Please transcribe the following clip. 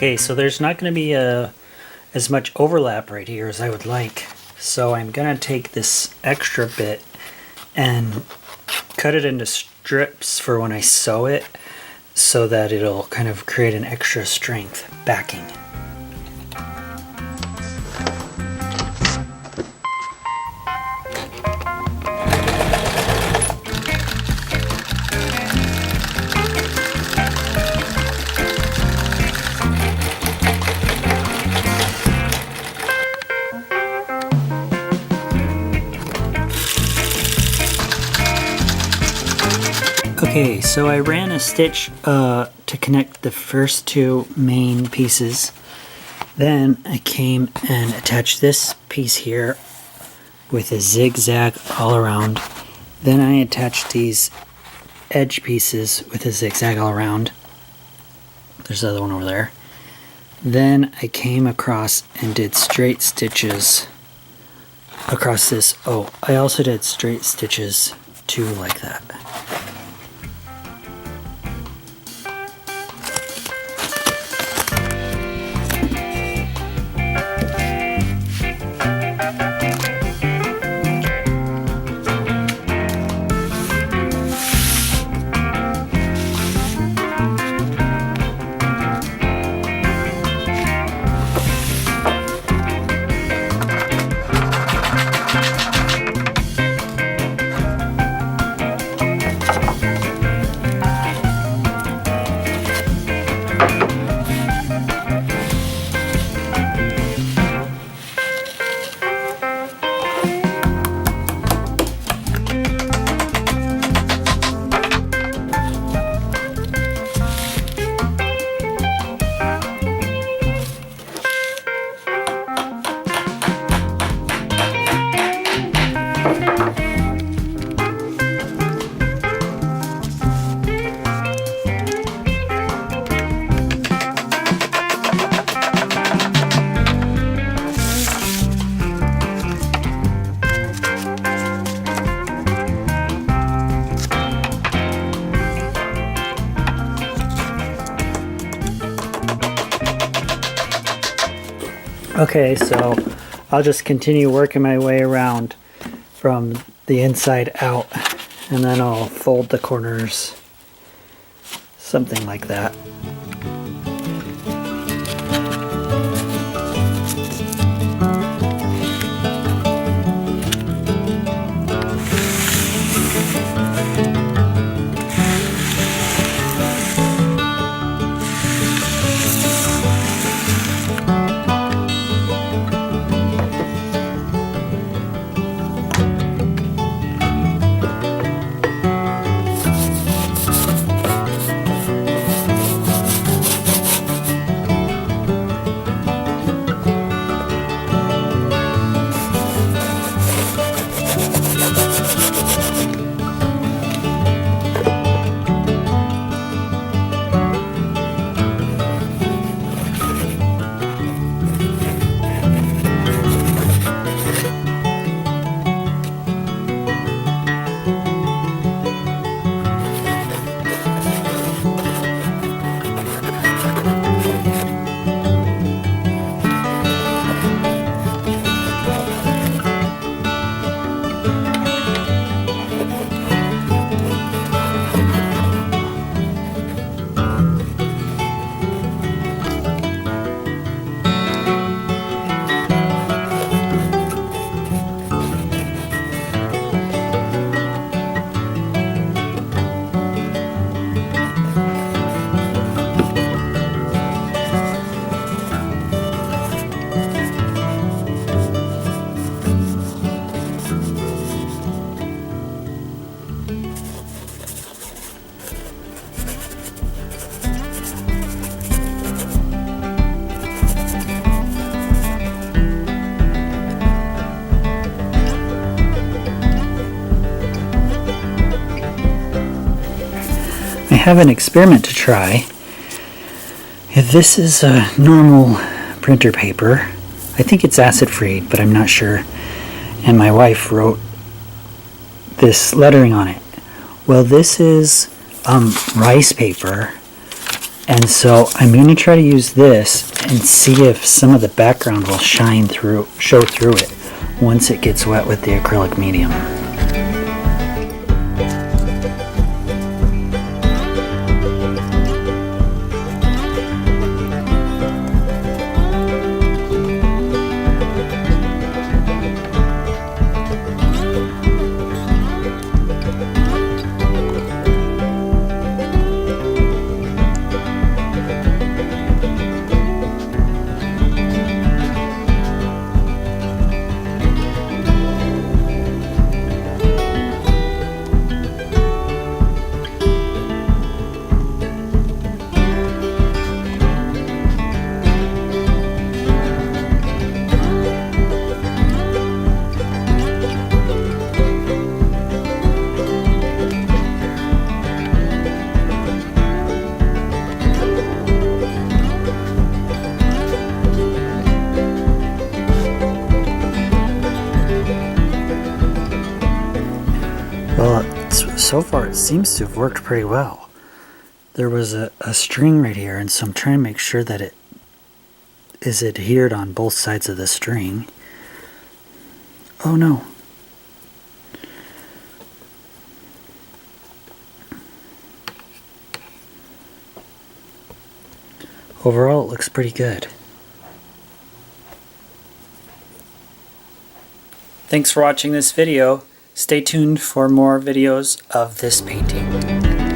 Okay, so there's not going to be as much overlap right here as I would like. So I'm going to take this extra bit and cut it into strips for when I sew it so that it'll kind of create an extra strength backing. Okay, so I ran a stitch to connect the first two main pieces. Then I came and attached this piece here with a zigzag all around. Then I attached these edge pieces with a zigzag all around. There's the other one over there. Then I came across and did straight stitches across this. Oh, I also did straight stitches too, like that. Okay, so I'll just continue working my way around from the inside out, and then I'll fold the corners, something like that. I have an experiment to try. This is a normal printer paper. I think it's acid-free, but I'm not sure. And my wife wrote this lettering on it. Well, this is rice paper, And so I'm going to try to use this and see if some of the background will show through it once it gets wet with the acrylic medium. Well, so far it seems to have worked pretty well. There was a string right here, and so I'm trying to make sure that it is adhered on both sides of the string. Oh no. Overall, it looks pretty good. Thanks for watching this video. Stay tuned for more videos of this painting.